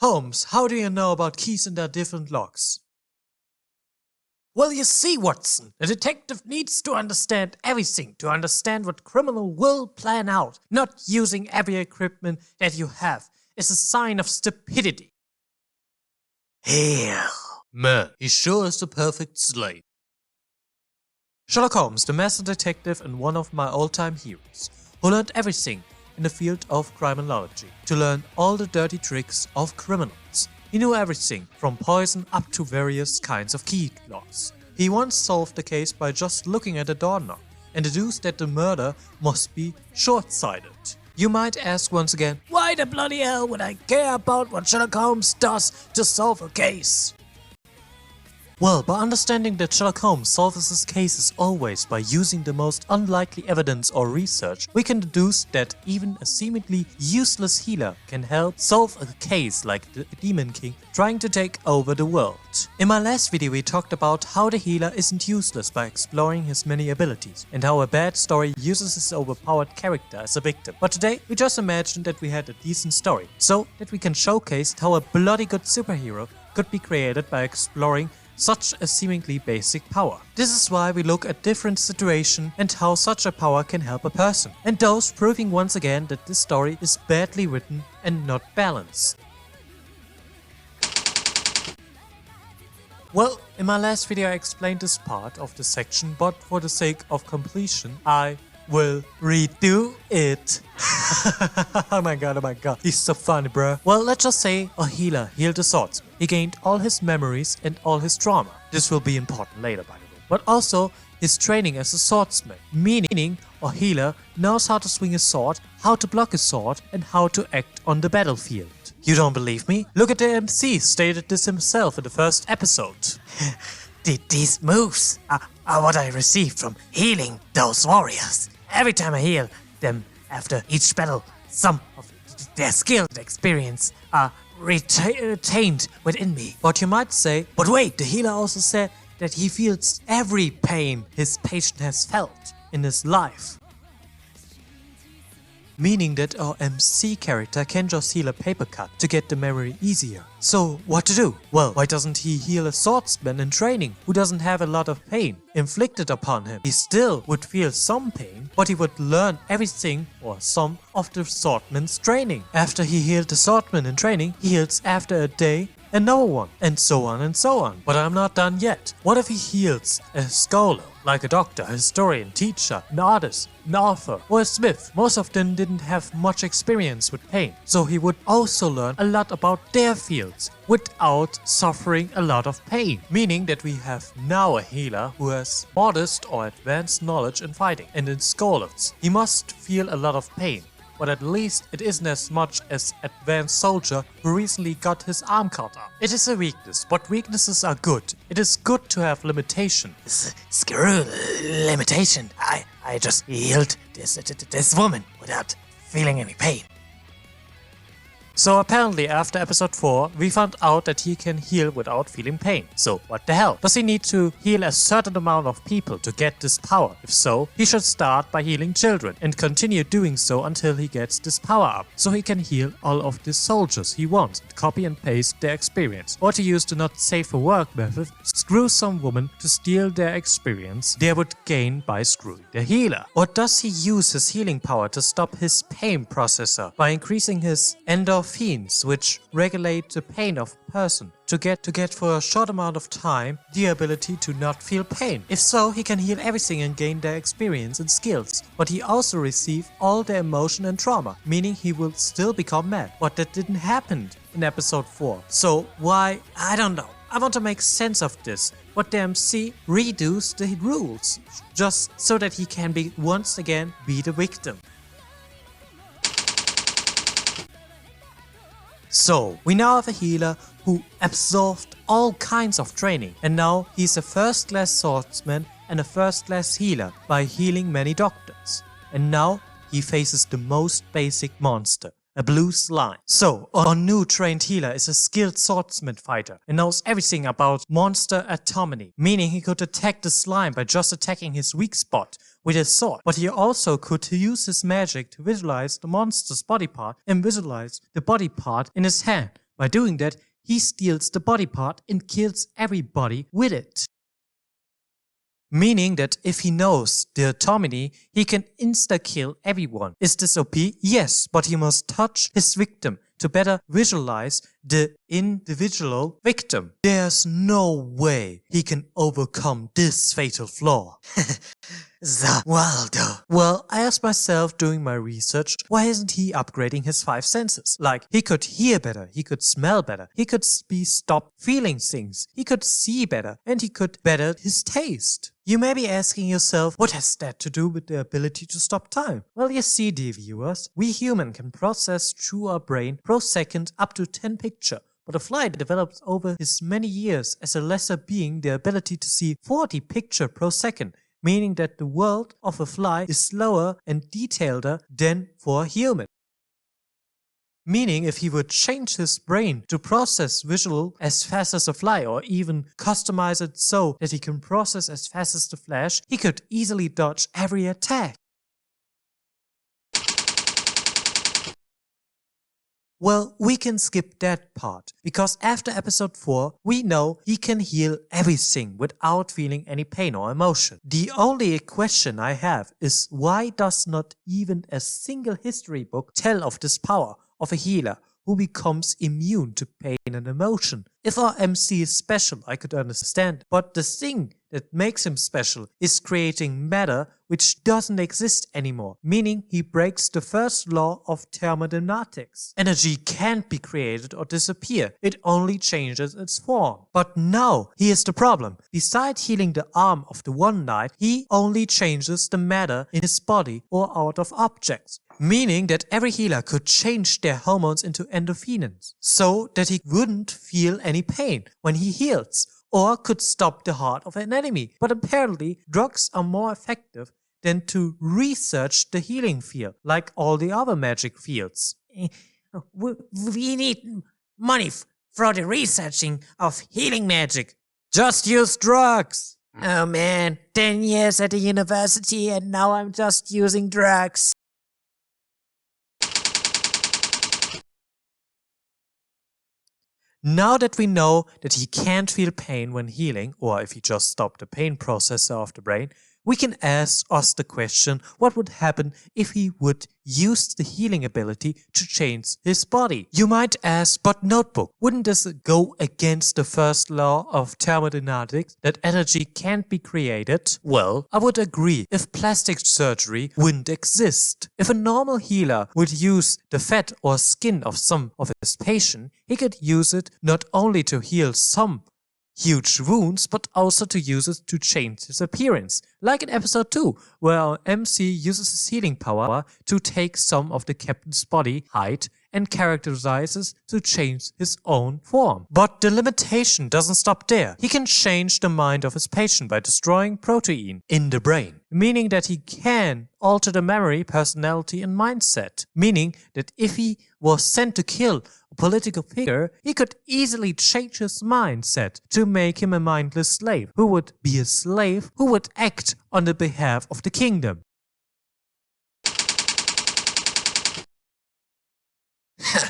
Holmes, how do you know about keys and their different locks? Well, you see, Watson, a detective needs to understand everything to understand what criminal will plan out. Not using every equipment that you have is a sign of stupidity. Hell. Man, he sure is the perfect slave. Sherlock Holmes, the master detective and one of my all-time heroes, who learned everything in the field of criminology to learn all the dirty tricks of criminals. He knew everything from poison up to various kinds of key locks. He once solved the case by just looking at a doorknob and deduced that the murder must be short-sighted. You might ask once again, why the bloody hell would I care about what Sherlock Holmes does to solve a case? Well, by understanding that Sherlock Holmes solves his cases always by using the most unlikely evidence or research, we can deduce that even a seemingly useless healer can help solve a case like the Demon King trying to take over the world. In my last video we talked about how the healer isn't useless by exploring his many abilities, and how a bad story uses his overpowered character as a victim. But today we just imagined that we had a decent story, so that we can showcase how a bloody good superhero could be created by exploring such a seemingly basic power. This is why we look at different situations and how such a power can help a person, and those proving once again that this story is badly written and not balanced. Well, in my last video I explained this part of the section, but for the sake of completion I will redo it. Oh my god, he's so funny, bruh. Well, let's just say a healer healed a swordsman. He gained all his memories and all his trauma. This will be important later, by the way. But also his training as a swordsman, meaning a healer knows how to swing a sword, how to block a sword, and how to act on the battlefield. You don't believe me? Look at the MC stated this himself in the first episode. These moves are what I received from healing those warriors. Every time I heal them after each battle, some of their skill and experience are retained within me. But you might say, but wait, the healer also said that he feels every pain his patient has felt in his life. Meaning that our MC character can just heal a paper cut to get the memory easier. So what to do? Well, why doesn't he heal a swordsman in training who doesn't have a lot of pain inflicted upon him? He still would feel some pain, but he would learn everything or some of the swordman's training. After he healed the swordman in training, he heals after a day another one, and so on and so on. But I'm not done yet. What if he heals a scholar, like a doctor, a historian, teacher, an artist, an author, or a smith? Most of them didn't have much experience with pain, so he would also learn a lot about their fields without suffering a lot of pain. Meaning that we have now a healer who has modest or advanced knowledge in fighting, and in scholars he must feel a lot of pain. But at least it isn't as much as advanced soldier who recently got his arm cut off. It is a weakness, but weaknesses are good. It is good to have limitation. Screw limitation. I just healed this woman without feeling any pain. So apparently after episode 4, we found out that he can heal without feeling pain. So what the hell? Does he need to heal a certain amount of people to get this power? If so, he should start by healing children and continue doing so until he gets this power up. So he can heal all of the soldiers he wants and copy and paste their experience. Or to use the not safe for work method, screw some woman to steal their experience they would gain by screwing the healer. Or does he use his healing power to stop his pain processor by increasing his endorphins, which regulate the pain of a person, to get for a short amount of time the ability to not feel pain? If so, he can heal everything and gain their experience and skills, but he also receive all their emotion and trauma, meaning he will still become mad. But that didn't happen in episode 4. So why? I don't know. I want to make sense of this, but the MC redoes the rules just so that he can be once again be the victim. So, we now have a healer who absorbed all kinds of training, and now he's a first-class swordsman and a first-class healer by healing many doctors. And now he faces the most basic monster, a blue slime. So, our new trained healer is a skilled swordsman fighter and knows everything about monster anatomy, meaning he could attack the slime by just attacking his weak spot with his sword. But he also could use his magic to visualize the monster's body part and visualize the body part in his hand By doing that, he steals the body part and kills everybody with it. Meaning that if he knows the autonomy, he can insta-kill everyone. Is this OP? Yes, but he must touch his victim to better visualize the individual victim. There's no way he can overcome this fatal flaw. Waldo. Well, I asked myself during my research, why isn't he upgrading his 5 senses? Like, he could hear better, he could smell better, he could stop feeling things, he could see better, and he could better his taste. You may be asking yourself, what has that to do with the ability to stop time? Well, you see, dear viewers, we humans can process through our brain per second up to 10 pictures. But a fly develops over his many years as a lesser being the ability to see 40 pictures per second, meaning that the world of a fly is slower and detaileder than for a human. Meaning if he would change his brain to process visual as fast as a fly or even customize it so that he can process as fast as the Flash, he could easily dodge every attack. Well, we can skip that part, because after episode 4, we know he can heal everything without feeling any pain or emotion. The only question I have is why does not even a single history book tell of this power of a healer who becomes immune to pain and emotion? If our MC is special, I could understand, but the thing that makes him special is creating matter which doesn't exist anymore, meaning he breaks the first law of thermodynamics. Energy can't be created or disappear, it only changes its form. But now, here's the problem. Besides healing the arm of the One Knight, he only changes the matter in his body or out of objects. Meaning that every healer could change their hormones into endorphins, so that he wouldn't feel any pain when he heals, or could stop the heart of an enemy. But apparently, drugs are more effective than to research the healing field, like all the other magic fields. We need money for the researching of healing magic. Just use drugs! Oh man, 10 years at the university and now I'm just using drugs. Now that we know that he can't feel pain when healing, or if he just stopped the pain processor of the brain, we can ask us the question, what would happen if he would use the healing ability to change his body? You might ask, but Notebook, wouldn't this go against the first law of thermodynamics that energy can't be created? Well, I would agree if plastic surgery wouldn't exist. If a normal healer would use the fat or skin of some of his patients, he could use it not only to heal some huge wounds, but also to use it to change his appearance. Like in episode 2, where our MC uses his healing power to take some of the captain's body, height, and characterizes to change his own form. But the limitation doesn't stop there. He can change the mind of his patient by destroying protein in the brain, meaning that he can alter the memory, personality, and mindset. Meaning that if he was sent to kill a political figure, he could easily change his mindset to make him a mindless slave, who would be a slave who would act on the behalf of the kingdom.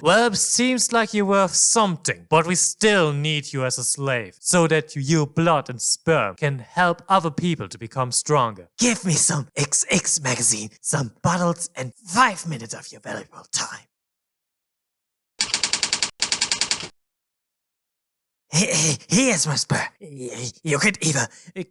Well, it seems like you're worth something, but we still need you as a slave, so that your blood and sperm can help other people to become stronger. Give me some XX magazine, some bottles, and 5 minutes of your valuable time. Here's my sperm. You could either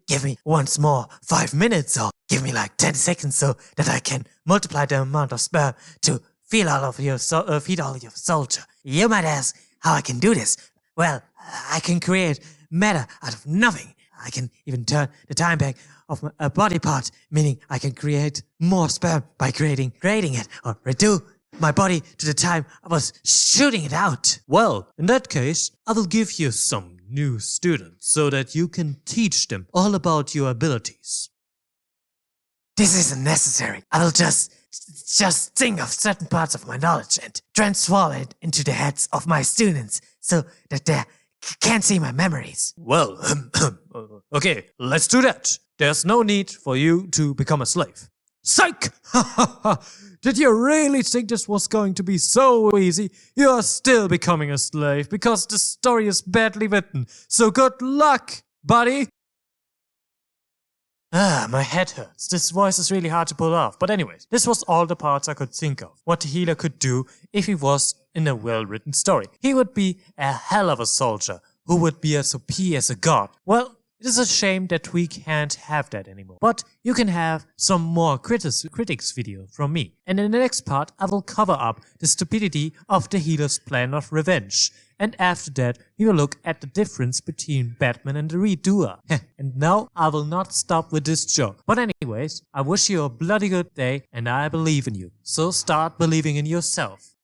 give me once more 5 minutes, or give me like 10 seconds so that I can multiply the amount of sperm to feed all of your soldier. You might ask how I can do this. Well, I can create matter out of nothing. I can even turn the time back of a body part, meaning I can create more sperm by creating it, or redo my body to the time I was shooting it out. Well, in that case, I will give you some new students so that you can teach them all about your abilities. This isn't necessary. I will just think of certain parts of my knowledge and transform it into the heads of my students so that they can't see my memories. Well, okay, let's do that. There's no need for you to become a slave. Psych! Did you really think this was going to be so easy? You are still becoming a slave because the story is badly written. So good luck, buddy! My head hurts. This voice is really hard to pull off. But anyways, this was all the parts I could think of. What the healer could do if he was in a well-written story. He would be a hell of a soldier who would be as OP as a god. Well, it is a shame that we can't have that anymore. But you can have some more critics video from me. And in the next part, I will cover up the stupidity of the healer's plan of revenge. And after that, we will look at the difference between Batman and the Redoer. And now, I will not stop with this joke. But anyways, I wish you a bloody good day and I believe in you. So start believing in yourself.